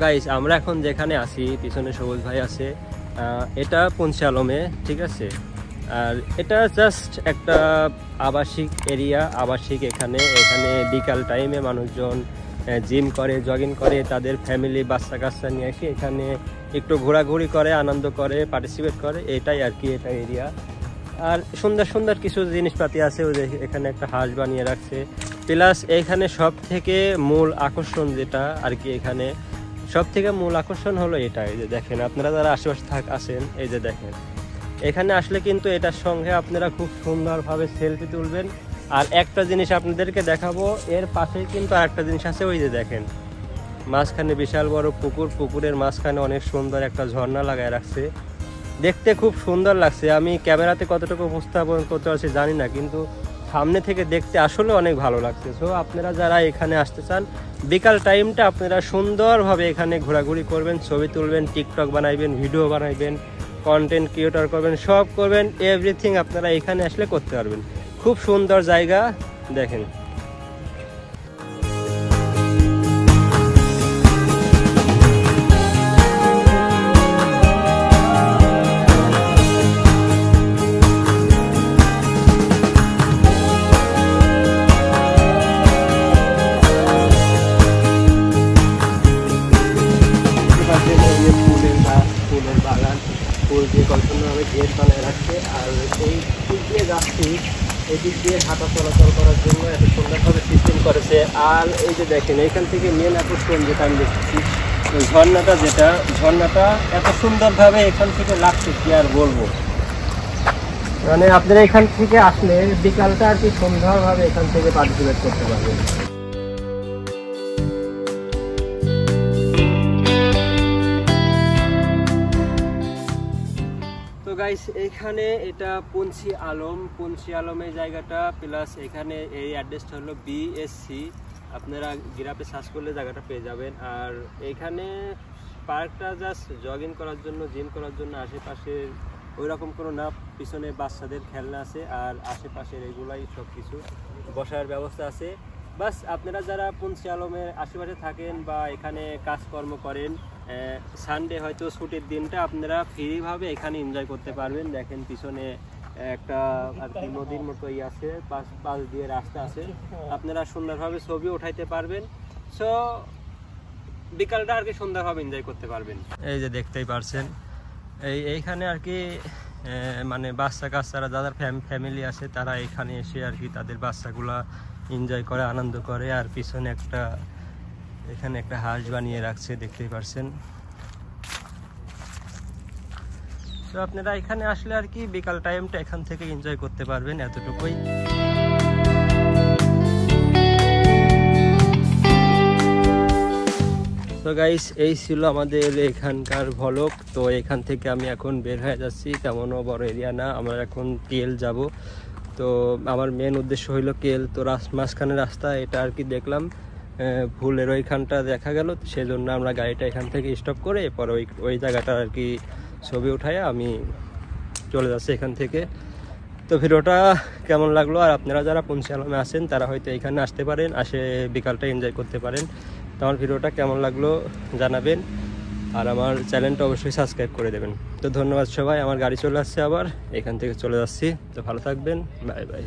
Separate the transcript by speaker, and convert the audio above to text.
Speaker 1: Guys আমরা এখন যেখানে আছি পিছনে সবুজ ভাই আছে, এটা পুঞ্চি আলমে, ঠিক আছে। আর এটা জাস্ট একটা আবাসিক এরিয়া, আবাসিক এখানে বিকাল টাইমে মানুষজন জিম করে, জগিং করে, তাদের ফ্যামিলি বাচ্চা কাচ্চা নিয়ে এসে এখানে একটু ঘোরাঘুরি করে, আনন্দ করে, পার্টিসিপেট করে, এটাই আর কি এটা এরিয়া। আর সুন্দর সুন্দর কিছু জিনিসপাতি আছে, ওই যে এখানে একটা হাঁস বানিয়ে রাখছে। প্লাস এখানে সব থেকে মূল আকর্ষণ যেটা আর কি, এখানে সব থেকে মূল আকর্ষণ হলো এটা। এই যে দেখেন, আপনারা যারা আশেপাশে আছেন, এই যে দেখেন, এখানে আসলে কিন্তু এটার সঙ্গে আপনারা খুব সুন্দরভাবে সেলফি তুলবেন। আর একটা জিনিস আপনাদেরকে দেখাবো, এর পাশেই কিন্তু আর একটা জিনিস আছে, ওই যে দেখেন মাঝখানে বিশাল বড় পুকুর, পুকুরের মাঝখানে অনেক সুন্দর একটা ঝর্ণা লাগায় রাখছে, দেখতে খুব সুন্দর লাগছে। আমি ক্যামেরাতে কতটুকু উপস্থাপন করতে পারছি জানি না, কিন্তু সামনে থেকে দেখতে আসলে অনেক ভালো লাগছে। সো আপনারা যারা এখানে আসতে চান, বিকাল টাইমটা আপনারা সুন্দরভাবে এখানে ঘোরাঘুরি করবেন, ছবি তুলবেন, টিকটক বানাইবেন, ভিডিও বানাইবেন, কন্টেন্ট ক্রিয়েটর করবেন, সব করবেন, এভরিথিং আপনারা এখানে আসলে করতে পারবেন। খুব সুন্দর জায়গা, দেখেন। ফুলের বাগান, ফুল দিয়ে কল্পনাভাবে গেট বানায় রাখছে। আর এই দিক দিয়ে যাচ্ছি, এদিক দিয়ে হাঁটা চলাচল করার জন্য এত সুন্দরভাবে সিস্টেম করেছে। আর এই যে দেখেন, এইখান থেকে মেন আকর্ষণ যেটা আমি দেখছি, ওই ঝর্ণাটা এত সুন্দরভাবে এখান থেকে লাগছে, কি আর বলবো। মানে আপনারা এখান থেকে আসলে বিকালটা আর কি সুন্দরভাবে এখান থেকে পার্টিসিপেট করতে পারবেন। গাইস এখানে এটা পুঞ্চি আলমের জায়গাটা, প্লাস এখানে এই অ্যাড্রেসটা হলো BSC, আপনারা গ্রাফে সার্চ করলে জায়গাটা পেয়ে যাবেন। আর এখানে পার্কটা জাস্ট জগিং করার জন্য, জিম করার জন্য, আশেপাশে ওই রকম কোনো না, পিছনে বাচ্চাদের খেলনা আছে, আর আশেপাশের এগুলাই সব কিছু বসার ব্যবস্থা আছে। বাস আপনারা যারা পুঞ্চি আলমের আশেপাশে থাকেন বা এখানে কাজকর্ম করেন, সানডে হয়তো ছুটির দিনটা আপনারা ফ্রিভাবে এখানে এনজয় করতে পারবেন। দেখেন পিছনে একটা আর কি নদীর মতোই আছে, পাশ দিয়ে রাস্তা আছে, আপনারা সুন্দরভাবে ছবি উঠাইতে পারবেন। সো বিকালটা আর কি সুন্দরভাবে এনজয় করতে পারবেন। এই যে দেখতেই পারছেন, এইখানে আর কি মানে বাচ্চা কাচ্চারা যাদের ফ্যামিলি আছে, তারা এখানে এসে আর কি তাদের বাচ্চাগুলা এনজয় করে, আনন্দ করে। আর পিছনে এখানে একটা হাঁস বানিয়ে রাখছে, দেখতেই পারছেন। তো আপনারা এখানে আসলে আর কি বিকাল টাইমটা এখান থেকে এনজয় করতে পারবেন, এতটুকুই। তো গাইস এই ছিল আমাদের এখানকার ভ্লগ। তো এখান থেকে আমি এখন বের হয়ে যাচ্ছি, তেমনও বড় এরিয়া না, আমরা এখন কেল যাব। তো আমার মেন উদ্দেশ্য হইলো কেল। তো মাঝখানে রাস্তা এটা আর কি দেখলাম, ফুলের ওইখানটা দেখা গেল, সেজন্য আমরা গাড়িটা এখান থেকে স্টপ করে পরে ওই জায়গাটা আর কি ছবি উঠায় আমি চলে যাচ্ছি এখান থেকে। তো ভিডিওটা কেমন লাগলো, আর আপনারা যারা পুঞ্চি আলমে আসেন তারা হয়তো এখানে আসতে পারেন, আসে বিকালটা এনজয় করতে পারেন। তো আমার ভিডিওটা কেমন লাগলো জানাবেন, আর আমার চ্যানেলটা অবশ্যই সাবস্ক্রাইব করে দেবেন। তো ধন্যবাদ সবাই, আমার গাড়ি চলে আসছে, আবার এখান থেকে চলে যাচ্ছি। তো ভালো থাকবেন, বাই বাই।